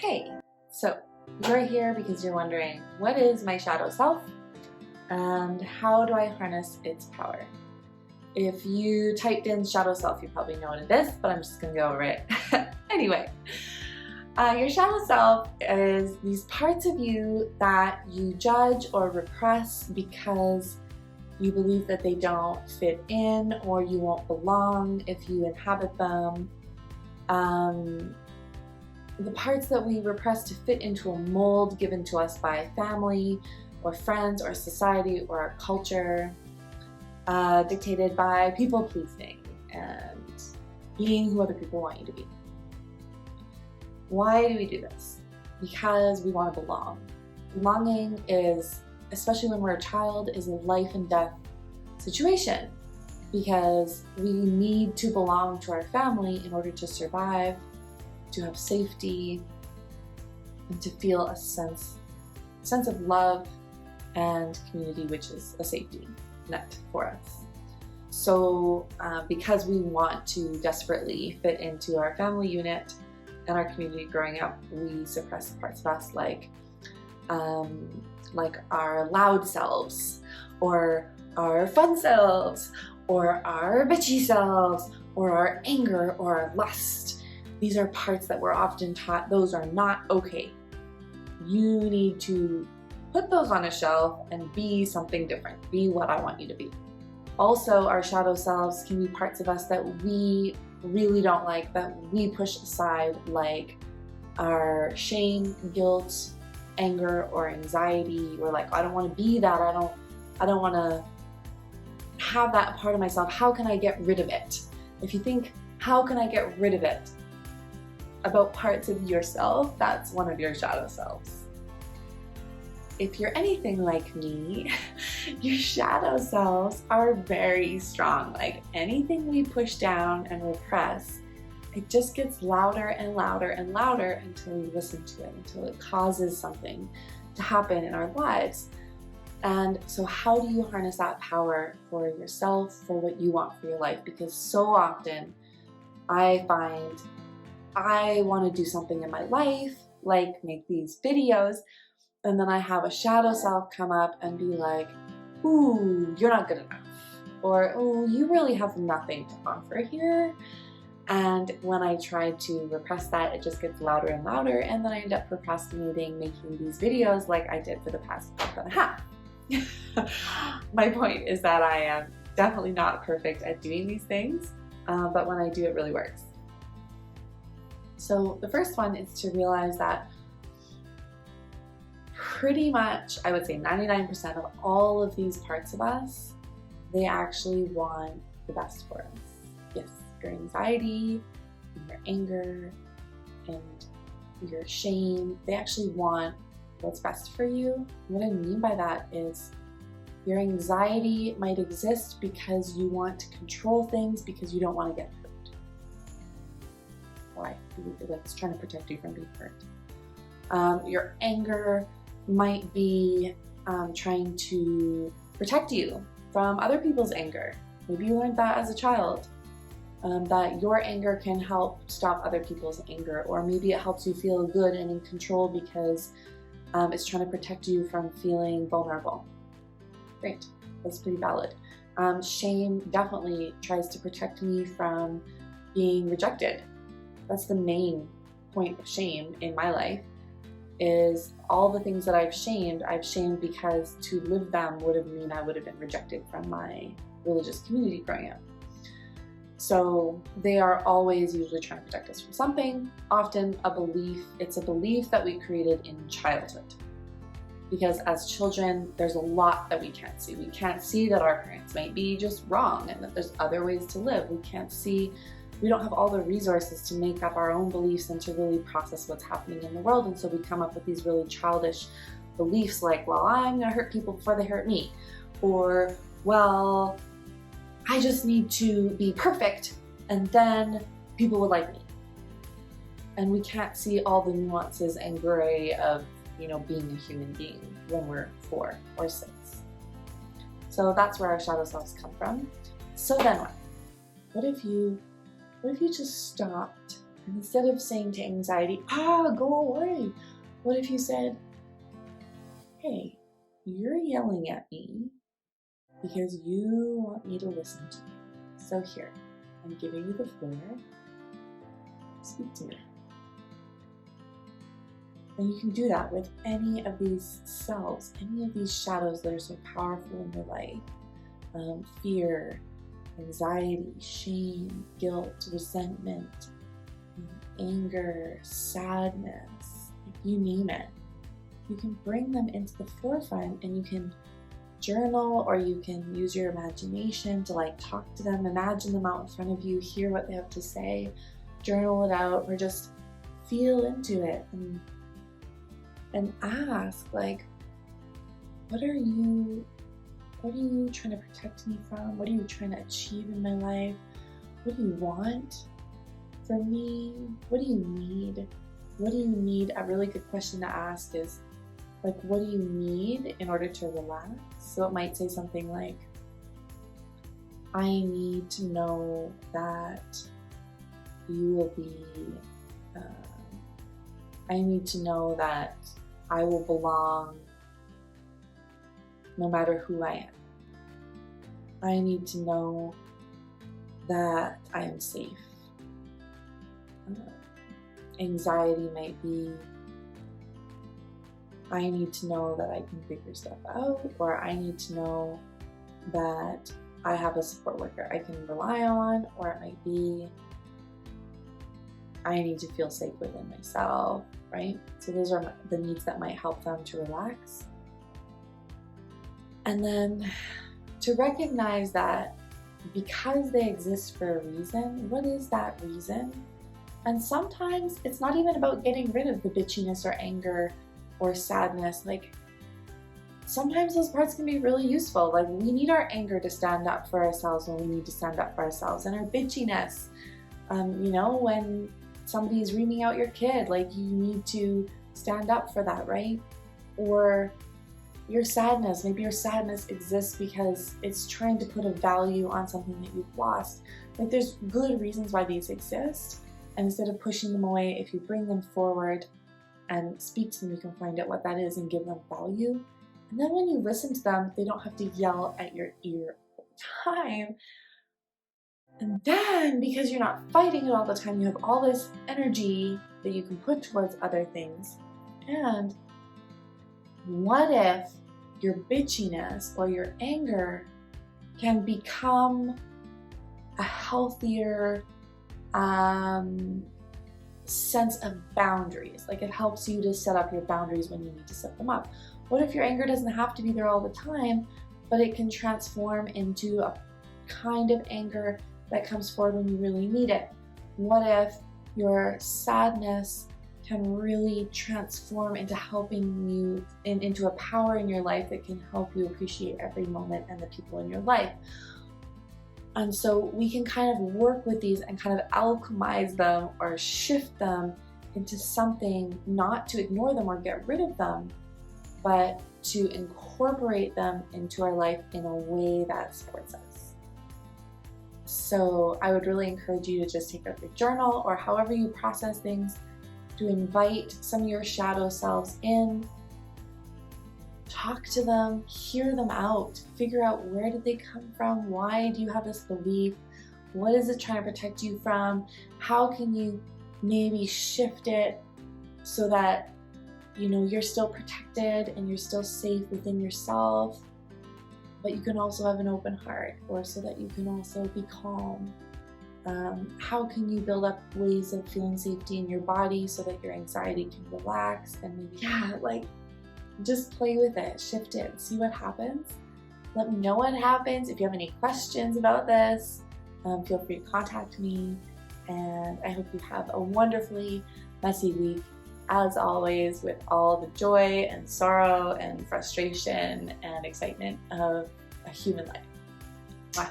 Hey, so you're here because you're wondering, what is my shadow self and how do I harness its power? If you typed in shadow self, you probably know what it is, but I'm just gonna go over it. Anyway, your shadow self is these parts of you that you judge or repress because you believe that they don't fit in or you won't belong if you inhabit them. The parts that we repress to fit into a mold given to us by family or friends or society or our culture, dictated by people pleasing and being who other people want you to be. Why do we do this? Because we want to belong. Belonging is, especially when we're a child, is a life and death situation because we need to belong to our family in order to survive, to have safety, and to feel a sense of love and community, which is a safety net for us. So because we want to desperately fit into our family unit and our community growing up, we suppress parts of us like our loud selves, or our fun selves, or our bitchy selves, or our anger, or our lust. These are parts that we're often taught those are not okay. You need to put those on a shelf and be something different. Be what I want you to be. Also, our shadow selves can be parts of us that we really don't like, that we push aside, like our shame, guilt, anger, or anxiety. We're like, I don't want to be that. I don't want to have that part of myself. How can I get rid of it? If you think, how can I get rid of it? About parts of yourself, that's one of your shadow selves. If you're anything like me, your shadow selves are very strong. Like anything we push down and repress, it just gets louder and louder and louder until we listen to it, until it causes something to happen in our lives. And so how do you harness that power for yourself, for what you want for your life? Because so often I find I want to do something in my life, like make these videos, and then I have a shadow self come up and be like, ooh, you're not good enough. Or, ooh, you really have nothing to offer here. And when I try to repress that, it just gets louder and louder, and then I end up procrastinating making these videos like I did for the past month and a half. My point is that I am definitely not perfect at doing these things, but when I do, it really works. So the first one is to realize that pretty much, I would say 99% of all of these parts of us, they actually want the best for us. Yes, your anxiety, and your anger, and your shame, they actually want what's best for you. What I mean by that is your anxiety might exist because you want to control things because you don't want to get hurt. Why? It's trying to protect you from being hurt. Your anger might be trying to protect you from other people's anger. Maybe you learned that as a child, that your anger can help stop other people's anger, or maybe it helps you feel good and in control because it's trying to protect you from feeling vulnerable. Great, that's pretty valid. Shame definitely tries to protect me from being rejected. That's the main point of shame in my life, is all the things that I've shamed because to live them would have meant I would have been rejected from my religious community growing up. So they are always usually trying to protect us from something, often a belief. It's a belief that we created in childhood. Because as children, there's a lot that we can't see. We can't see that our parents might be just wrong and that there's other ways to live. We don't have all the resources to make up our own beliefs and to really process what's happening in the world. And so we come up with these really childish beliefs like, well, I'm gonna hurt people before they hurt me. Or, well, I just need to be perfect and then people will like me. And we can't see all the nuances and gray of, being a human being when we're 4 or 6. So that's where our shadow selves come from. So then what? What if you just stopped And instead of saying to anxiety, go away, what if you said, hey, you're yelling at me because you want me to listen to you. So here, I'm giving you the floor. Speak to me. And you can do that with any of these selves, any of these shadows that are so powerful in your life. Fear, anxiety, shame, guilt, resentment, anger, sadness, you name it. You can bring them into the forefront, and you can journal, or you can use your imagination to talk to them, imagine them out in front of you, hear what they have to say, journal it out, or just feel into it and ask, what are you trying to protect me from? What are you trying to achieve in my life? What do you want from me? What do you need? What do you need? A really good question to ask is, what do you need in order to relax? So it might say something like, I need to know that you will be, I need to know that I will belong no matter who I am. I need to know that I am safe. Anxiety might be, I need to know that I can figure stuff out, or I need to know that I have a support worker I can rely on, or it might be, I need to feel safe within myself, right? So those are the needs that might help them to relax. And then to recognize that because they exist for a reason, what is that reason? And sometimes it's not even about getting rid of the bitchiness or anger or sadness. Sometimes those parts can be really useful. We need our anger to stand up for ourselves when we need to stand up for ourselves, and our bitchiness. When somebody's reaming out your kid, you need to stand up for that, right? Or your sadness. Maybe your sadness exists because it's trying to put a value on something that you've lost. There's good reasons why these exist. And instead of pushing them away, if you bring them forward and speak to them, you can find out what that is and give them value. And then when you listen to them, they don't have to yell at your ear all the time. And then, because you're not fighting it all the time, you have all this energy that you can put towards other things. And what if your bitchiness or your anger can become a healthier sense of boundaries? It helps you to set up your boundaries when you need to set them up. What if your anger doesn't have to be there all the time, but it can transform into a kind of anger that comes forward when you really need it? What if your sadness can really transform into helping you, into a power in your life that can help you appreciate every moment and the people in your life? And so we can kind of work with these and kind of alchemize them or shift them into something, not to ignore them or get rid of them, but to incorporate them into our life in a way that supports us. So I would really encourage you to just take out your journal, or however you process things, to invite some of your shadow selves in, talk to them, hear them out, figure out where did they come from, why do you have this belief, what is it trying to protect you from, how can you maybe shift it so that you're still protected and you're still safe within yourself, but you can also have an open heart, or so that you can also be calm. How can you build up ways of feeling safety in your body so that your anxiety can relax, and maybe just play with it, shift it, see what happens. Let me know what happens. If you have any questions about this, feel free to contact me, and I hope you have a wonderfully messy week, as always, with all the joy and sorrow and frustration and excitement of a human life. Mwah.